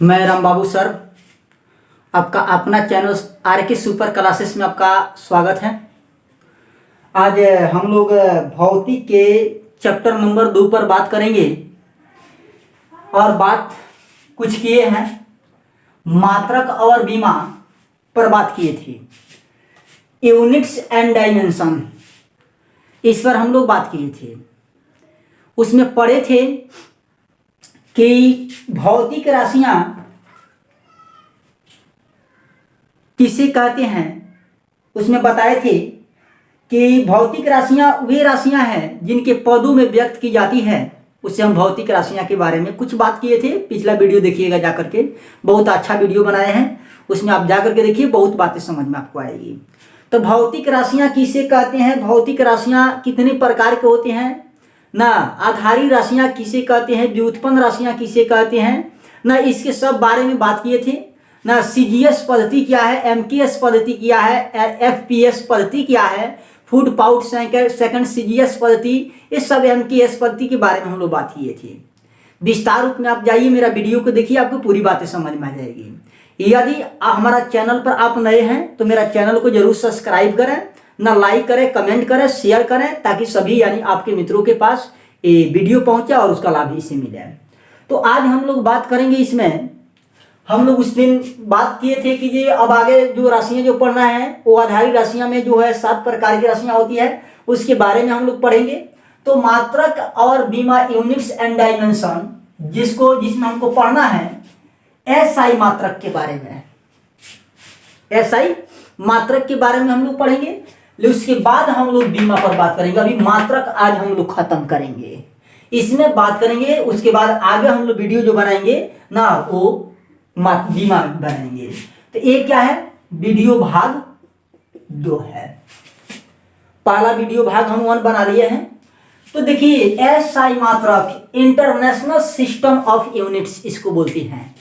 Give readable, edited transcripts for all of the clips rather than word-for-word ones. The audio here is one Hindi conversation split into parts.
मैं राम बाबू सर, आपका अपना चैनल आर के सुपर क्लासेस में आपका स्वागत है। आज हम लोग भौतिक के चैप्टर नंबर 2 पर बात करेंगे और बात कुछ किए हैं मात्रक और बीमा पर बात किए थे। यूनिट्स एंड डायमेंशन, इस पर हम लोग बात किए थे। उसमें पढ़े थे कि भौतिक राशियां किसे कहते हैं। उसमें बताए थे कि भौतिक राशियां वे राशियां हैं जिनके पदों में व्यक्त की जाती है, उससे हम भौतिक राशियां के बारे में कुछ बात किए थे। पिछला वीडियो देखिएगा जा करके, बहुत अच्छा वीडियो बनाए हैं, उसमें आप जा करके देखिए, बहुत बातें समझ में आपको आएगी। तो भौतिक राशियां किसे कहते हैं, भौतिक राशियां कितने प्रकार के होते हैं ना, आधारी राशियां किसे कहते हैं, व्युत्पन्न राशियां किसे कहते हैं ना, इसके सब बारे में बात किए थे ना। सीजीएस पद्धति क्या है, एमकेएस पद्धति क्या है, एफपीएस पद्धति क्या है, फुट पाउट सेकंड सीजीएस पद्धति, ये सब एमकेएस पद्धति के बारे में हम लोग बात किए थे। विस्तार रूप में आप जाइए, मेरा वीडियो को देखिए, आपको पूरी बातें समझ में आ जाएगी। यदि हमारा चैनल पर आप नए हैं तो मेरा चैनल को जरूर सब्सक्राइब करें, ना लाइक करें, कमेंट करें, शेयर करें, ताकि सभी यानी आपके मित्रों के पास ये वीडियो पहुंचे और उसका लाभ इसे मिले। तो आज हम लोग बात करेंगे, इसमें हम लोग उस दिन बात किए थे कि ये अब आगे जो राशियां जो पढ़ना है वो आधारी राशियां में जो है 7 प्रकार की राशियां होती है, उसके बारे में हम लोग पढ़ेंगे। तो मात्रक और बीमा, यूनिट्स एंड डायमेंशन, जिसमें हमको पढ़ना है एसआई मात्रक के बारे में, एसआई मात्रक के बारे में हम लोग पढ़ेंगे। उसके बाद हम लोग बीमा पर बात करेंगे। अभी मात्रक आज हम लोग खत्म करेंगे, इसमें बात करेंगे, उसके बाद आगे हम लोग वीडियो जो बनाएंगे ना वो बीमा बनाएंगे। तो ये क्या है, वीडियो भाग 2 है। पहला वीडियो भाग हम 1 बना लिए हैं। तो देखिए एसआई मात्रक, इंटरनेशनल सिस्टम ऑफ यूनिट्स इसको बोलते हैं।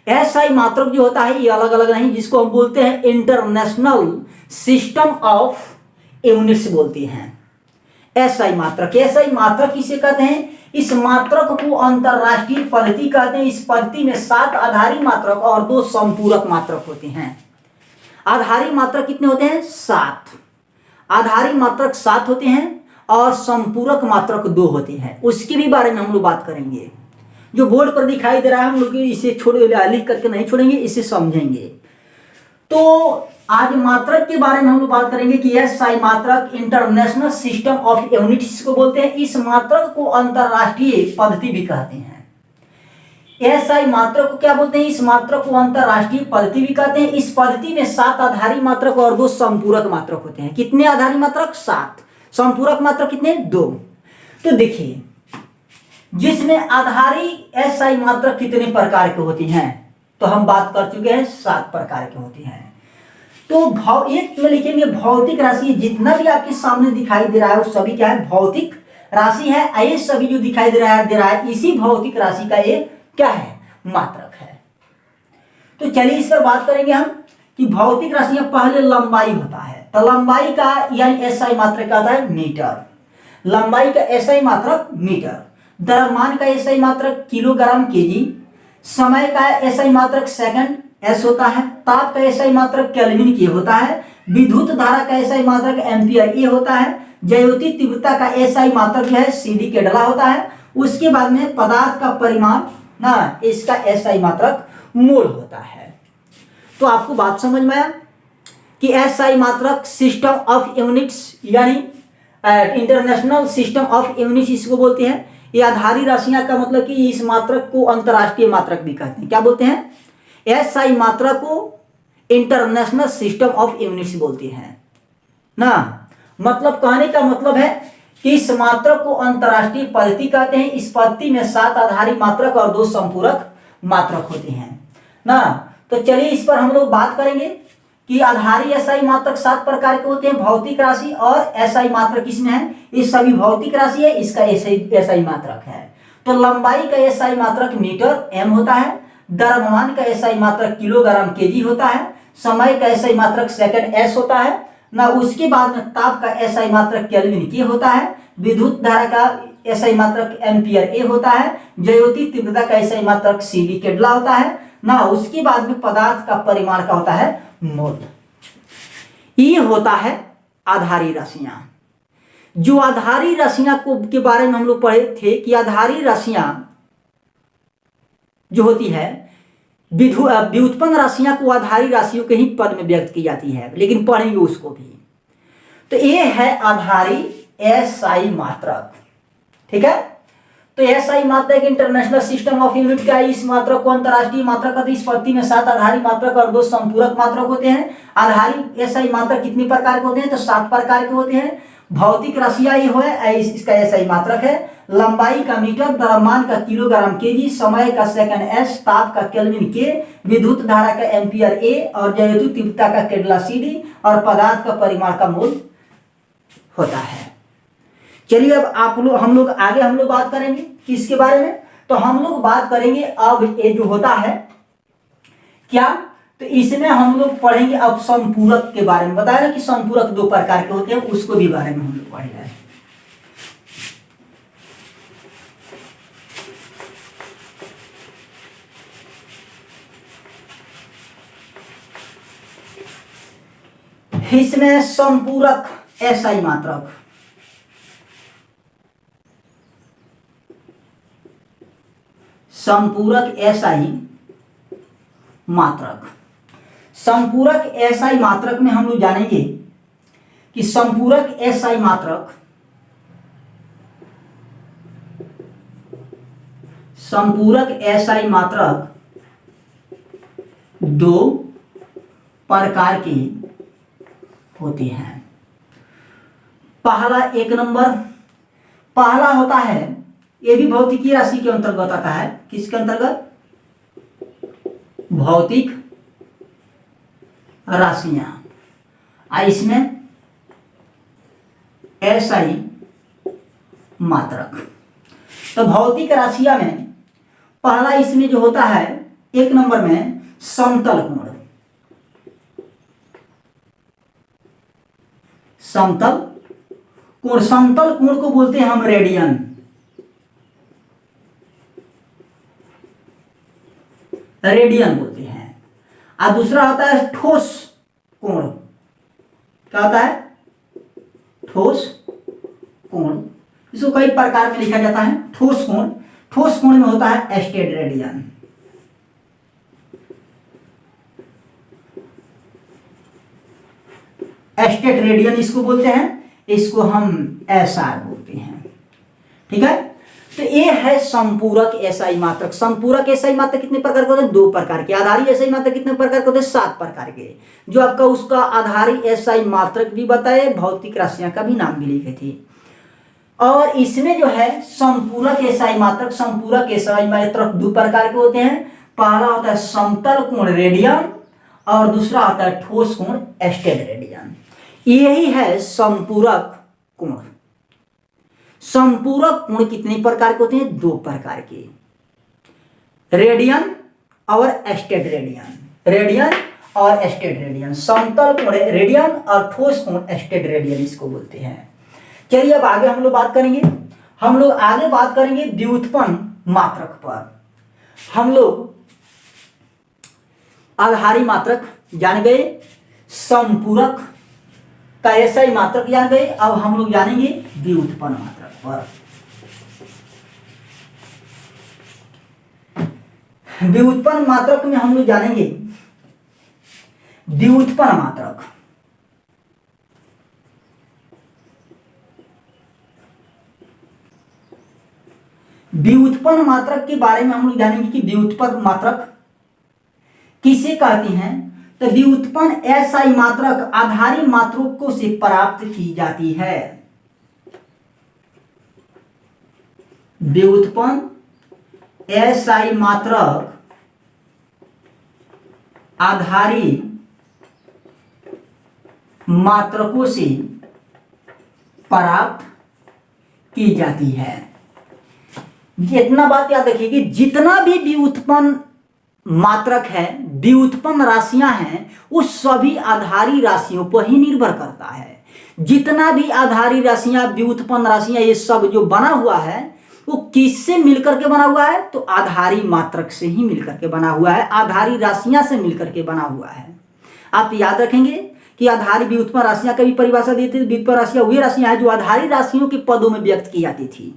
एसआई मात्रक जो होता है ये अलग अलग नहीं, जिसको हम बोलते हैं इंटरनेशनल सिस्टम ऑफ यूनिट्स बोलते हैं। एसआई मात्रक, एसआई मात्रक किसे कहते हैं, इस मात्रक को अंतरराष्ट्रीय पद्धति कहते हैं। इस पद्धति में 7 आधारी मात्रक और 2 संपूरक मात्रक होते हैं। आधारी मात्रक कितने होते हैं, 7। आधारी मात्रक 7 होते हैं और संपूरक मात्रक 2 होते हैं। उसके भी बारे में हम लोग बात करेंगे। जो बोर्ड पर दिखाई दे रहा है हम लोग इसे लिख करके नहीं छोड़ेंगे, इसे समझेंगे। तो आज मात्रक के बारे में हम लोग बात करेंगे कि एसआई मात्रक, इंटरनेशनल सिस्टम ऑफ यूनिट्स को बोलते हैं। इस मात्रक को अंतरराष्ट्रीय पद्धति भी कहते हैं। एसआई मात्रक को क्या बोलते हैं, इस मात्रक को अंतरराष्ट्रीय पद्धति भी कहते हैं। इस पद्धति में 7 आधारी मात्रक और 2 संपूरक मात्रक होते हैं। कितने आधारी मात्रक, 7। संपूरक मात्रक कितने, 2। तो देखिए जिसमें आधारी एसआई मात्रक कितने प्रकार के होती हैं, तो हम बात कर चुके हैं 7 प्रकार की होती हैं। तो एक में लिखेंगे भौतिक राशि, जितना भी आपके सामने दिखाई दे रहा है वो सभी क्या है, भौतिक राशि है। ये सभी जो दिखाई दे रहा है इसी भौतिक राशि का ये क्या है, मात्रक है। तो चलिए इस पर बात करेंगे हम कि भौतिक राशियां पहले लंबाई होता है। तो लंबाई का यानी एसआई मात्रक आता है मीटर। लंबाई का एसआई मात्रक मीटर। द्रव्यमान का एसआई मात्रक किलोग्राम केजी। समय का एसआई मात्रक सेकंड एस होता है। ताप का एसआई मात्रक केल्विन के होता है। विद्युत धारा का एसआई मात्रक एम्पियर ए होता है। ज्योति तीव्रता का एसआई मात्रक जो है सीडी के डला होता है। उसके बाद में पदार्थ का परिमाण ना, इसका एसआई मात्रक मोल होता है। तो आपको बात समझ में आया कि एसआई मात्रक सिस्टम ऑफ यूनिट्स यानी इंटरनेशनल सिस्टम ऑफ यूनिट्स इसको बोलते हैं। ये आधारी राशियां का मतलब कि इस मात्रक को अंतरराष्ट्रीय मात्रक भी कहते हैं। क्या बोलते हैं, एसआई मात्रक को इंटरनेशनल सिस्टम ऑफ यूनिट्स बोलते हैं ना। मतलब कहने का मतलब है कि इस मात्रक को अंतरराष्ट्रीय पद्धति कहते हैं। इस पद्धति में 7 आधारी मात्रक और 2 संपूरक मात्रक होते हैं ना। तो चलिए इस पर हम लोग बात करेंगे कि आधारी एसआई मात्रक 7 प्रकार के होते हैं। भौतिक राशि और एसआई मात्रक इसमें है, ये सभी भौतिक राशि है, इसका एसआई मात्रक है। तो लंबाई का एसआई मात्रक मीटर एम होता है। द्रव्यमान का एसआई मात्रक किलोग्राम केजी होता है। समय का एसआई मात्रक सेकंड एस होता है ना। उसके बाद में ताप का एसआई मात्रक केल्विन के होता है। विद्युत धारा का एसआई मात्रक एम्पियर ए होता है। ज्योति तीव्रता का एसआई मात्रक सीडी केडला होता है। ना उसके बाद में पदार्थ का परिमाण का होता है मोल। ये होता है आधारी राशियां। जो आधारी राशियां को के बारे में हम लोग पढ़े थे कि आधारी राशियां जो होती है व्युत्पन्न राशियां को आधारी राशियों के ही पद में व्यक्त की जाती है, लेकिन पढ़ेंगे उसको भी। तो ये है आधारी एसआई मात्रक, ठीक है। तो एसआई मात्रक इंटरनेशनल सिस्टम ऑफ यूनिट का इस मात्रक को अंतरराष्ट्रीय मात्रक का इस पद्धति में 7 आधारी मात्रक और 2 संपूरक मात्रक होते हैं। आधारी एसआई मात्रक कितनी प्रकार के होते हैं? तो 7 प्रकार के होते हैं। भौतिक राशियां ये है, इसका एसआई मात्रक है। लंबाई का मीटर, द्रव्यमान का किलोग्राम केजी, समय का सेकंड एस, ताप का केल्विन के, विद्युत धारा का एम्पियर ए और जयतु तीव्रता का केडला सीडी और पदार्थ का परिमाण का मोल होता है। चलिए अब हम लोग आगे बात करेंगे किसके बारे में? तो हम लोग बात करेंगे अब ये जो होता है क्या, तो इसमें हम लोग पढ़ेंगे अब संपूरक के बारे में। बताया ना कि संपूरक 2 प्रकार के होते हैं, उसको भी बारे में हम लोग पढ़ेंगे। इसमें संपूरक एसआई मात्रक, संपूरक एसआई मात्रक, संपूरक एसआई मात्रक में हम लोग जानेंगे कि संपूरक एसआई मात्रक, संपूरक एसआई मात्रक 2 प्रकार के होते हैं। पहला 1 नंबर, पहला होता है, ये भी भौतिकी राशि के अंतर्गत आता है। किसके अंतर्गत? भौतिक राशियां। इसमें एसआई मात्रक। तो भौतिक राशियां में पहला इसमें जो होता है 1 नंबर में समतल कोण, समतल कोण, समतल कोण को बोलते हैं हम रेडियन। रेडियन बोलते हैं। और दूसरा होता है ठोस कोण। क्या होता है? ठोस कोण। इसको कई प्रकार में लिखा जाता है। ठोस कोण, ठोस कोण में होता है एस्टेड रेडियन। एस्टेड रेडियन इसको बोलते हैं, इसको हम एसआर बोलते हैं, ठीक है। तो ये है संपूरक एसआई मात्रक। संपूरक एसआई मात्रक कितने प्रकार के होते हैं? 2 प्रकार के। आधारी एसआई मात्रक कितने प्रकार के होते हैं? 7 प्रकार के। जो आपका उसका आधारी एसआई मात्रक भी बताए, भौतिक राशियां का भी नाम भी लिखे थे। और इसमें जो है संपूरक एसआई मात्रक, संपूरक एसआई मात्रक 2 प्रकार के होते हैं। पहला होता है समतल कोण रेडियन और दूसरा होता है ठोस कोण एस्टेड रेडियन। यही है संपूरक कोण। संपूरक कोण कितने प्रकार के होते हैं? 2 प्रकार के, रेडियन और एस्टेड रेडियन। रेडियन और एस्टेड रेडियन, समतल कोण रेडियन और ठोस कोण एस्टेड रेडियन इसको बोलते हैं। चलिए अब आगे हम लोग बात करेंगे। हम लोग आगे बात करेंगे व्युत्पन्न मात्रक पर। हम लोग आधारी मात्रक जान गए, संपूरक का एसआई मात्रक जान गए। अब हम लोग जानेंगे व्युत्पन्न मात्रक पर। व्युत्पन्न मात्रक में हम लोग जानेंगे व्युत्पन्न मात्रक। व्युत्पन्न मात्रक के बारे में हम लोग जानेंगे कि व्युत्पन्न मात्रक किसे कहते हैं। तो व्युत्पन्न एसआई मात्रक आधारी मात्रकों से प्राप्त की जाती है। व्युत्पन्न एसआई मात्रक आधारी मात्रकों से प्राप्त की जाती है। इतना बात याद रखिए कि जितना भी व्युत्पन्न मात्रक है, व्युत्पन्न राशियां हैं, उस सभी आधारी राशियों पर ही निर्भर करता है। जितना भी आधारी राशियां, व्युत्पन्न राशियां, ये सब जो बना हुआ है, वो किससे मिलकर के बना हुआ है? तो आधारी मात्रक से ही मिलकर के बना हुआ है, आधारी राशियां से मिलकर के बना हुआ है। आप याद रखेंगे कि आधारी व्युत्पन्न राशियां का भी परिभाषा दी थी। व्युत्पन्न राशियां वही राशियां हैं जो आधारी राशियों के पदों में व्यक्त की जाती थी।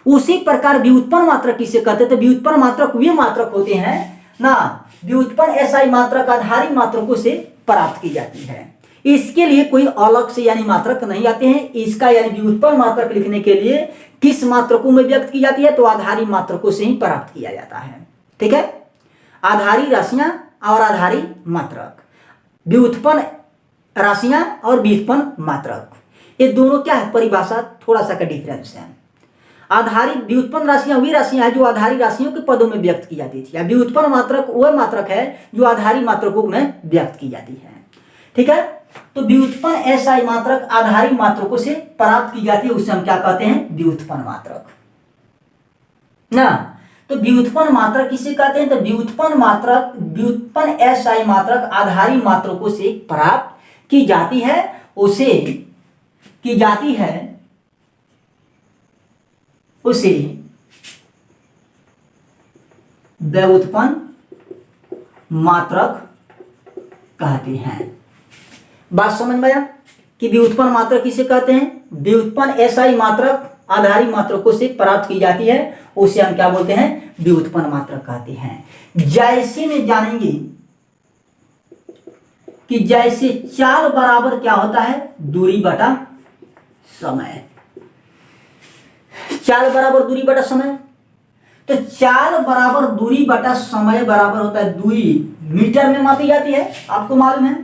उसी प्रकार व्युत्पन्न मात्रक किसे कहते थे? व्युत्पन्न मात्रक वे मात्रक होते हैं ना, व्युत्पन्न एसआई मात्रक आधारी मात्रकों से प्राप्त की जाती है। इसके लिए कोई अलग से यानी मात्रक नहीं आते हैं। इसका यानी व्युत्पन्न मात्रक लिखने के लिए किस मात्रकों में व्यक्त की जाती है? तो आधारी मात्रकों से ही प्राप्त किया जाता है। ठीक है, आधारी राशियां और आधारी मात्रक, व्युत्पन्न राशियां और व्युत्पन्न मात्रक, ये दोनों क्या है? परिभाषा थोड़ा सा का डिफरेंस है। आधारी व्युत्पन्न राशियां वी राशियां हैं जो आधारी राशियों के पदों में व्यक्त की जाती थी। व्युत्पन्न मात्रक वह मात्रक है जो आधारी मात्रकों में व्यक्त की जाती है। ठीक है, तो व्युत्पन्न एसआई मात्रक आधारी मात्रकों से प्राप्त की जाती है, उसे हम क्या कहते हैं? व्युत्पन्न मात्रक ना। तो व्युत्पन्न मात्रक किसे कहते हैं? तो व्युत्पन्न मात्रक, व्युत्पन्न एसआई मात्रक आधारी मात्रकों से प्राप्त की जाती है, उसे की जाती है, उसे व्युत्पन्न मात्रक कहते हैं। बात समझ में आया कि व्युत्पन्न मात्रक किसे कहते हैं? व्युत्पन्न एसआई मात्रक आधारी मात्रकों से प्राप्त की जाती है, उसे हम क्या बोलते हैं? व्युत्पन्न मात्रक कहते हैं। जैसे में जानेंगे कि जैसे चाल बराबर क्या होता है? दूरी बटा समय। चाल बराबर दूरी बटा समय, तो चाल बराबर दूरी बटा समय बराबर होता है, दूरी मीटर में मापी जाती है आपको मालूम है,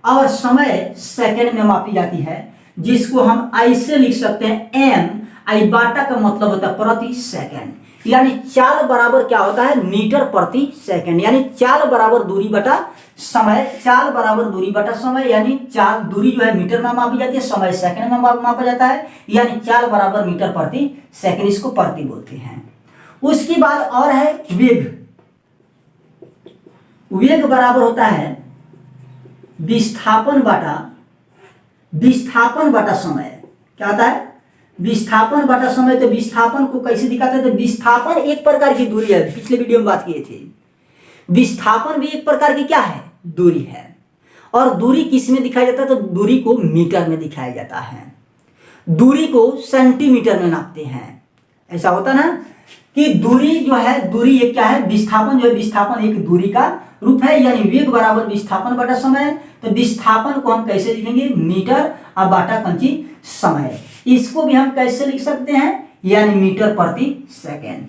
और समय सेकंड में मापी जाती है, जिसको हम ऐसे लिख सकते हैं एम आई बाटा का मतलब होता है प्रति सेकंड। यानी चाल बराबर क्या होता है? मीटर प्रति सेकंड। यानी चाल बराबर दूरी बटा समय, चाल बराबर दूरी बटा समय, यानी चाल दूरी जो है मीटर में मापी जाती है, समय सेकंड में मापा जाता है, यानी चाल बराबर मीटर प्रति सेकंड, इसको प्रति बोलते हैं। उसके बाद और है वेग। वेग बराबर होता है विस्थापन बटा समय। क्या होता है? विस्थापन बटा समय। तो विस्थापन को कैसे दिखाते हैं? तो विस्थापन एक प्रकार की दूरी है, पिछले वीडियो में बात किए थे। विस्थापन भी एक प्रकार की क्या है? दूरी है। और दूरी किस में दिखाया जाता है? तो दूरी को मीटर में दिखाया जाता है, दूरी को सेंटीमीटर में नापते हैं। ऐसा होता ना कि दूरी जो है, दूरी एक क्या है? विस्थापन जो है, विस्थापन एक दूरी का रूप है। यानी वेग बराबर विस्थापन बटा समय। तो विस्थापन को हम कैसे लिखेंगे? मीटर और बाटा कंची समय। इसको भी हम कैसे लिख सकते हैं? यानी मीटर प्रति सेकंड।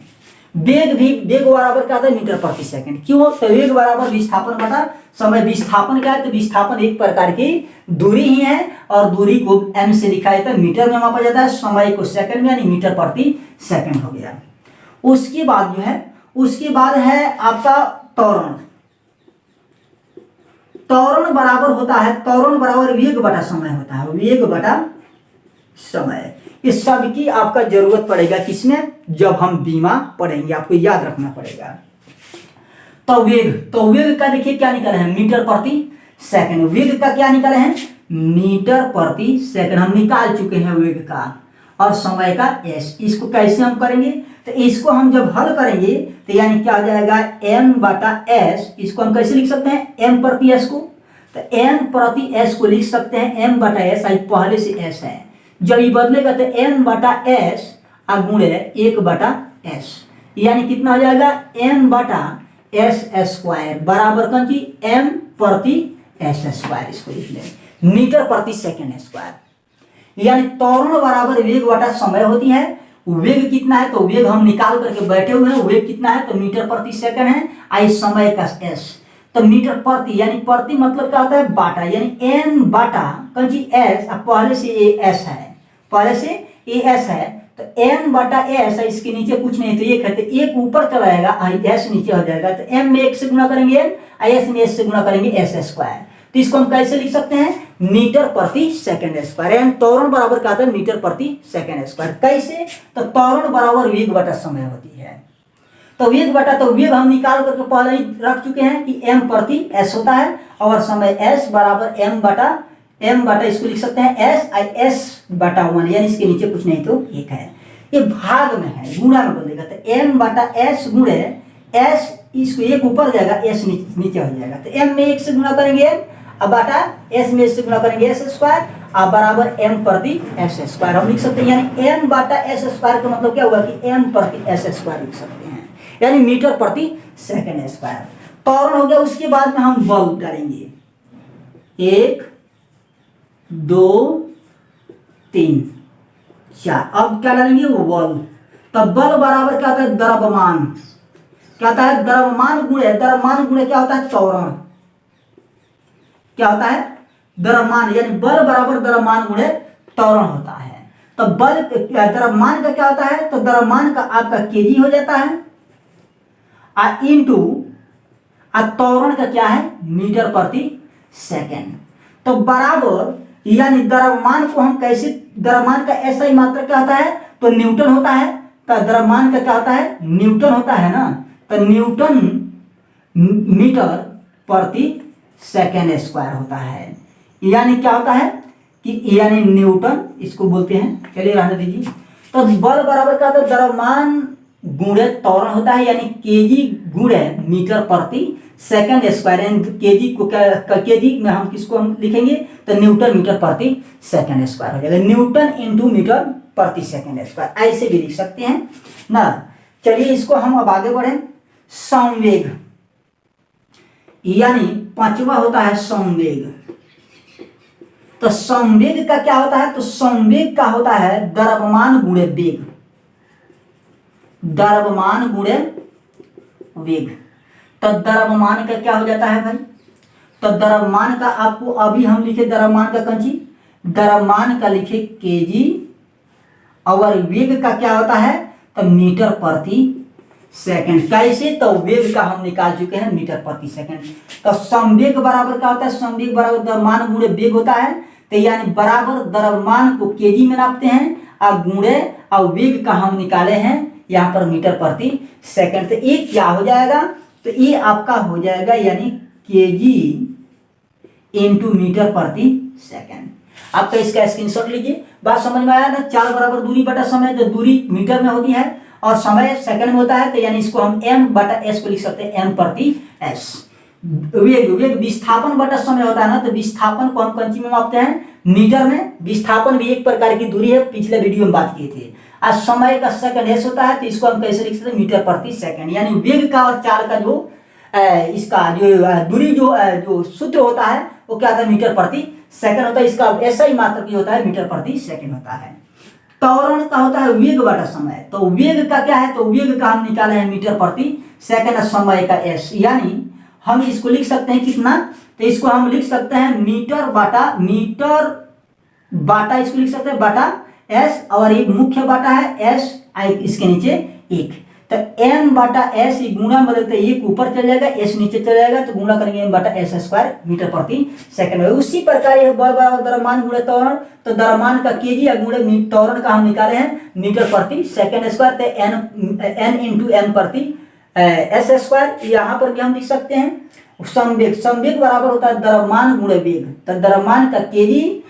वेग भी, वेग बराबर क्या होता है? मीटर प्रति सेकंड। क्यों? तो वेग बराबर विस्थापन बटा समय। विस्थापन क्या है? तो विस्थापन एक प्रकार की दूरी ही है, और दूरी को एम से लिखा जाता है, मीटर में मापा जाता है, समय को सेकंड में, यानी मीटर प्रति सेकंड हो गया। उसके बाद जो है, उसके बाद है आपका त्वरण। त्वरण बराबर होता है, त्वरण बराबर वेग बटा समय होता है, वेग बटा समय। इस सब की आपका जरूरत पड़ेगा किसमें? जब हम बीमा पढ़ेंगे, आपको याद रखना पड़ेगा। तो वेग का देखिए क्या निकला है? मीटर प्रति सेकंड। वेग का क्या निकला है? मीटर प्रति सेकंड हम निकाल चुके हैं वेग का, और समय का एस। इसको कैसे हम करेंगे? तो इसको हम जब हल करेंगे तो यानी क्या हो जाएगा? एम बटा एस। इसको हम कैसे लिख सकते हैं? एम प्रति एस को, तो एम प्रति एस को लिख सकते हैं एम बटा एस। आई पहले से एस है, जब ये बदलेगा तो एम बटा एस गुणे 1 बटा एस, यानी कितना हो जाएगा? एम बटा एस स्क्वायर बराबर कौन की? एम प्रति एस स्क्वायर। इसको लिख लें मीटर प्रति सेकंड स्क्वायर। यानी त्वरण बराबर वेग बटा समय होती है। वेग कितना है? तो वेग हम निकाल करके बैठे हुए हैं, वेग कितना है? तो मीटर प्रति सेकंड है। आई समय का एस, तो मीटर प्रति, यानी प्रति मतलब क्या होता है? बाटा, यानी एन बाटा कौन जी? एस। अब पहले से ए एस है, पहले से ए एस है, तो एन बटा एस, इसके नीचे कुछ नहीं तो एक है, तो एक ऊपर चला जाएगा, आई एस नीचे हो जाएगा। तो एम में 1 से गुणा करेंगे एन, आई एस में एस से गुणा करेंगे एस स्क्वायर। तो इसको हम कैसे लिख सकते हैं? मीटर प्रति सेकंड स्क्वायर। एंड त्वरण बराबर क्या होता है? मीटर प्रति सेकंड स्क्वायर। कैसे? तो त्वरण बराबर वेग बटा समय होती है। तो वेग बटा, तो वेग हम निकाल करके पहले ही रख चुके हैं कि एम प्रति एस होता है, और समय एस बराबर एम बटा इसको लिख सकते हैं एस आई एस बटा 1, यानी इसके नीचे कुछ नहीं तो 1 है। ये भाग में है, गुणा में बोलेगा तो m बटा s गुणे s, इसको एक ऊपर जाएगा s नीचे हो जाएगा, तो m में 1 से गुणा करेंगे m, अब बटा s में 1 से गुणा करेंगे s स्क्वायर, अब बराबर m प्रति s स्क्वायर हम लिख सकते हैं। यानी m बटा s स्क्वायर का मतलब क्या हुआ कि m प्रति s स्क्वायर लिख सकते हैं, यानी मीटर प्रति सेकंड स्क्वायर। त्वरण हो गया, उसके बाद में हम बल डालेंगे 1 2 3 4, अब क्या डालेंगे वो बल, तब बल बराबर क्या होता है द्रव्यमान, क्या होता है द्रव्यमान गुणे, द्रव्यमान गुणे क्या होता है त्वरण, क्या होता है द्रव्यमान, यानी बल बराबर द्रव्यमान गुणे त्वरण होता है। तो बल द्रव्यमान का क्या होता है, तो द्रव्यमान का आपका केजी हो जाता है इंटू त्वरण का क्या है मीटर प्रति सेकंड। तो बराबर, यानी द्रव्यमान को हम कैसे, द्रव्यमान का ऐसा ही मात्रक क्या होता है तो न्यूटन होता है, तो द्रव्यमान का क्या होता है न्यूटन होता है ना, तो न्यूटन मीटर प्रति सेकंड स्क्वायर होता है। यानी क्या होता है कि यानी न्यूटन इसको बोलते हैं, चलिए रहने दीजिए। तो बल बराबर क्या होता है द्रव्यमान गुणे त्वरण होता है, यानी केजी गुणे मीटर प्रति सेकंड स्क्वायर, यानी केजी को केजी में हम किसको हम लिखेंगे तो न्यूटन मीटर प्रति सेकंड स्क्वायर हो जाएगा, न्यूटन इंटू मीटर प्रति सेकंड स्क्वायर, ऐसे भी लिख सकते हैं ना। चलिए इसको हम अब आगे बढ़े। संवेग, यानी पांचवा होता है संवेग। तो संवेग का क्या होता है, तो संवेग का होता है द्रव्यमान गुणे वेग, द्रव्यमान गुणे वेग। तो द्रव्यमान का क्या हो जाता है भाई, तो द्रव्यमान का आपको अभी हम लिखे द्रव्यमान का कंची, द्रव्यमान का लिखे केजी, और वेग का क्या होता है तो मीटर प्रति सेकंड। कैसे, तो वेग का हम निकाल चुके हैं मीटर प्रति सेकंड। तो संवेग बराबर क्या होता है, संवेग बराबर द्रव्यमान गुणे वेग होता है, तो यानी बराबर द्रव्यमान को केजी में नापते हैं और गुणे और वेग का हम निकाले हैं यहाँ पर मीटर प्रति सेकंड। तो ये क्या हो जाएगा, तो ये आपका हो जाएगा यानी केजी इंटू मीटर प्रति सेकंड। आपका इसका स्क्रीनशॉट लीजिए। बात समझ में आया ना, 4 बराबर दूरी बटा समय, जो दूरी मीटर में होती है और समय सेकंड में होता है, तो यानी इसको हम m बटा s को लिख सकते हैं m प्रति s। वेग, वेग विस्थापन बटा समय होता है ना, तो विस्थापन को हम कंची में मापते हैं मीटर में। विस्थापन भी एक प्रकार की दूरी है, पिछले वीडियो में बात किए थे। आज समय का सेकंड s होता है, तो इसको हम कैसे लिख सकते हैं मीटर प्रति सेकंड। यानी वेग का और चाल का जो इसका जो दूरी जो सूत्र होता है वो क्या होता है मीटर प्रति सेकंड होता है। इसका ऐसा ही मात्रक ही होता है मीटर प्रति सेकंड होता है। त्वरण का होता है वेग बटा समय, तो वेग का क्या है, तो वेग का हम निकाले हैं मीटर प्रति सेकंड, समय का s, यानी हम इसको लिख सकते हैं कितना, तो इसको हम लिख सकते हैं मीटर बाटा इसको लिख सकते हैं बटा s, और एक मुख्य बाटा है s, इसके नीचे 1, तो m बटा s गुणा बदलते एक ऊपर चल जाएगा s नीचे चल जाएगा, तो गुणा करेंगे m बटा s स्क्वायर मीटर प्रति सेकंड। उसी प्रकार यह बल बराबर द्रव्यमान गुणे त्वरण, तो द्रव्यमान का केजी या गुणे त्वरण का हम निकाले हैं मीटर प्रति सेकंड स्क्वायर, तो n इंटू m प्रति s स्क्वायर। यहाँ पर भी हम लिख सकते हैं संवेग, संवेग बराबर होता है द्रव्यमान गुणे वेग, तो द्रव्यमान का केजी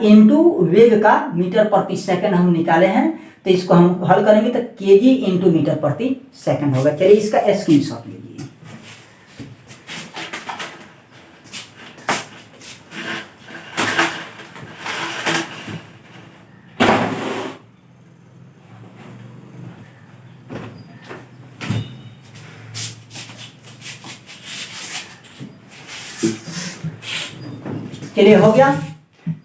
इंटू वेग का मीटर प्रति सेकंड हम निकाले हैं, तो इसको हम हल करेंगे तो केजी इंटू मीटर प्रति सेकंड होगा। चलिए इसका स्क्रीनशॉट लीजिए। चलिए हो गया।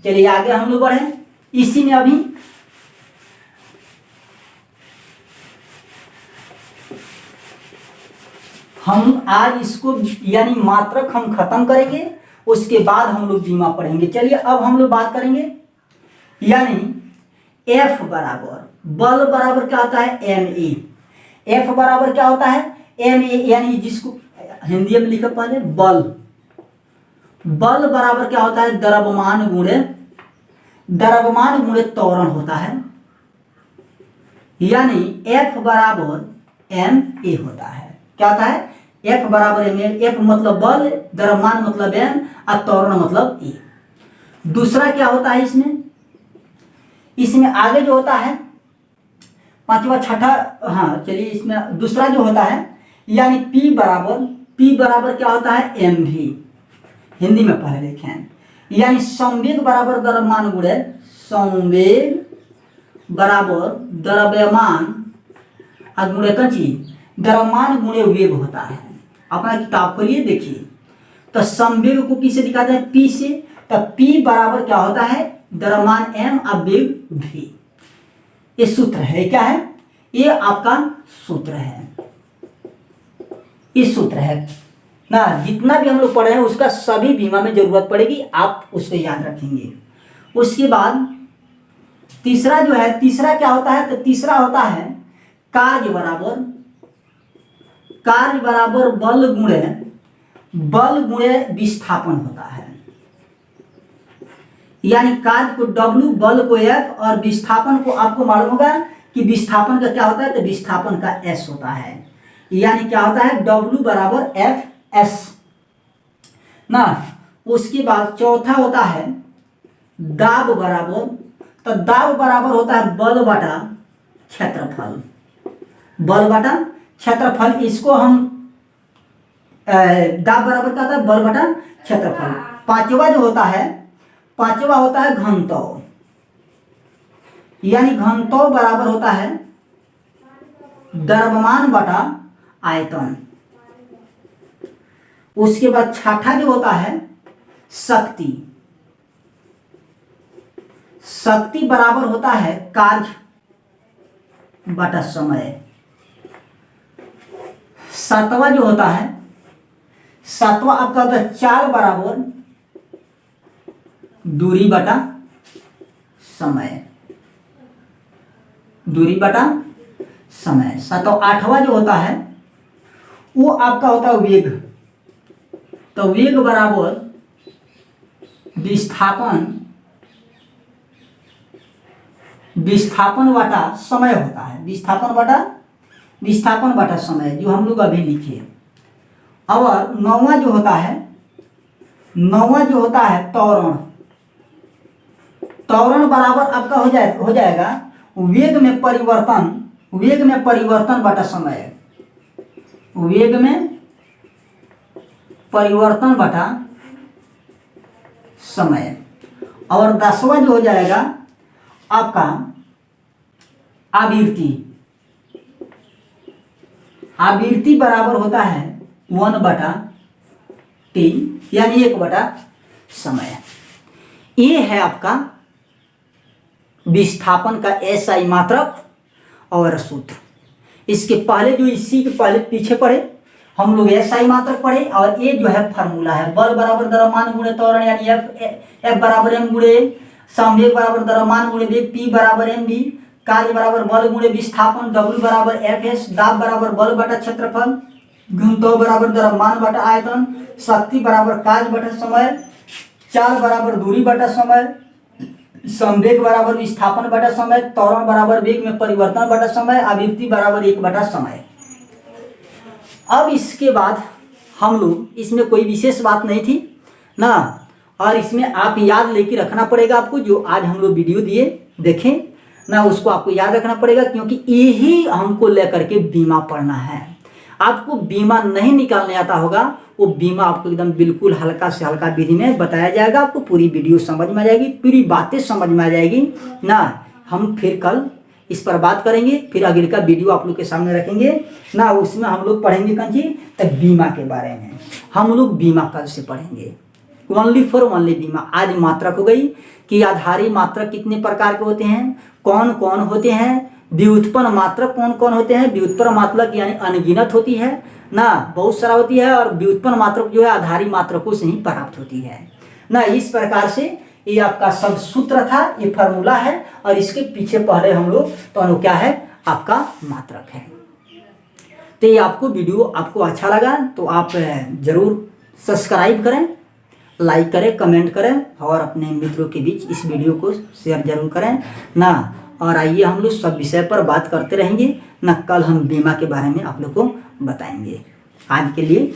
चलिए आगे हम लोग बढ़े। इसी में अभी हम आज इसको यानी मात्रक हम खत्म करेंगे, उसके बाद हम लोग बीमा पढ़ेंगे। चलिए अब हम लोग बात करेंगे यानी F बराबर बल बराबर क्या होता है ma। F बराबर क्या होता है ma, यानी जिसको हिंदी में लिखा पहले बल, बल बराबर क्या होता है द्रव्यमान गुणे त्वरण होता है, यानी F बराबर ma होता है। क्या होता है F बराबर ma, F मतलब बल, द्रव्यमान मतलब m और त्वरण मतलब a। दूसरा क्या होता है इसमें आगे जो होता है पांचवा छठा, हाँ चलिए इसमें दूसरा जो होता है, यानी P बराबर क्या होता है, mv, हिंदी में पढ़े लिखे हैं, यानी संवेग बराबर द्रव्यमान गुणे, संवेग बराबर द्रव्यमान गुणे कंची, द्रव्यमान गुणे वेग होता है। अपना किताब खोलिए देखिए, तो संवेग को किससे दिखाते हैं, P से, तो P बराबर क्या होता है, द्रव्यमान m और वेग v। ये सूत्र है, क्या है, ये आपका सूत्र है, ये सूत्र है ना। जितना भी हम लोग पढ़े हैं उसका सभी बीमा में जरूरत पड़ेगी, आप उसको याद रखेंगे। उसके बाद तीसरा जो है, तीसरा क्या होता है, तो तीसरा होता है कार्य बराबर बल गुणे विस्थापन होता है। यानी कार्य को W, बल को F और विस्थापन को आपको मालूम होगा कि विस्थापन का क्या होता है, तो विस्थापन का S होता है। यानी क्या होता है, W बराबर F S ना। उसके बाद चौथा होता है दाब बराबर, तो दाब बराबर होता है बल बटा क्षेत्रफल, बल बटा क्षेत्रफल। इसको हम दाब बराबर क्या होता है, बल बटा क्षेत्रफल। पांचवा जो होता है, पांचवा होता है घनत्व, यानी घनत्व बराबर होता है द्रव्यमान बटा आयतन। उसके बाद छठा जो होता है शक्ति, शक्ति बराबर होता है कार्य बटा समय। सातवां जो होता है, सातवां आपका होता है चाल बराबर दूरी बटा समय, दूरी बटा समय। सातवां, आठवां जो होता है वो आपका होता है वेग, तो वेग बराबर विस्थापन बटा समय होता है, विस्थापन बटा समय, जो हम लोग अभी लिखे। और नौवां जो होता है त्वरण, त्वरण बराबर आपका हो जाएगा वेग में परिवर्तन बटा समय, वेग में परिवर्तन बटा समय। और 10वां जो हो जाएगा आपका आवृत्ति बराबर होता है 1/T, यानी 1 समय। ये है आपका विस्थापन का SI मात्रक और सूत्र। इसके पहले जो इसी के पहले पीछे पढ़े हम लोग SI मात्रक पढ़े, और ये जो है फार्मूला है बल बराबर द्रव्यमान गुणे त्वरण, यानी F बराबर m गुणे संवेग बराबर द्रव्यमान गुणे वेग, P बराबर mv, कार्य बराबर बल गुणे विस्थापन, W बराबर Fs, दाब बराबर बल बटा क्षेत्रफल, घनत्व बराबर द्रव्यमान बटा आयतन, शक्ति बराबर कार्य बटा समय, चाल बराबर दूरी बटा समय, संवेग बराबर विस्थापन बटा समय, त्वरण बराबर वेग में परिवर्तन बटा समय, आवृत्ति बराबर 1 समय। अब इसके बाद हम लोग, इसमें कोई विशेष बात नहीं थी ना, और इसमें आप याद लेके रखना पड़ेगा आपको, जो आज हम लोग वीडियो दिए देखें ना, उसको आपको याद रखना पड़ेगा, क्योंकि यही हमको लेकर के बीमा पढ़ना है। आपको बीमा नहीं निकालने आता होगा, वो बीमा आपको एकदम बिल्कुल हल्का से हल्का विधि में बताया जाएगा, आपको पूरी वीडियो समझ में आ जाएगी, पूरी बातें समझ में आ जाएगी ना। हम फिर कल इस पर बात करेंगे, फिर आगे का वीडियो आप लोग के सामने रखेंगे ना। उसमें हम लोग पढ़ेंगे कौन चीज, तो बीमा के बारे में हम लोग बीमा कल से पढ़ेंगे, ओनली बीमा। आज मात्रक हो गई कि आधारी मात्रक कितने प्रकार के होते हैं, कौन कौन होते हैं, व्युत्पन्न मात्रक कौन कौन होते हैं। व्युत्पन्न मात्रक यानी अनगिनत होती है ना, बहुत सारा होती है, और व्युत्पन्न मात्रक जो है आधारी मात्रकों से ही प्राप्त होती है ना। इस प्रकार से ये आपका सब सूत्र था, ये फार्मूला है, और इसके पीछे पहले हम लोग तो क्या है आपका मात्रक है। तो ये आपको वीडियो आपको अच्छा लगा तो आप जरूर सब्सक्राइब करें, लाइक करें, कमेंट करें, और अपने मित्रों के बीच इस वीडियो को शेयर जरूर करें ना। और आइए हम लोग सब विषय पर बात करते रहेंगे ना। कल हम बीमा के बारे में आप लोग को बताएंगे। आज के लिए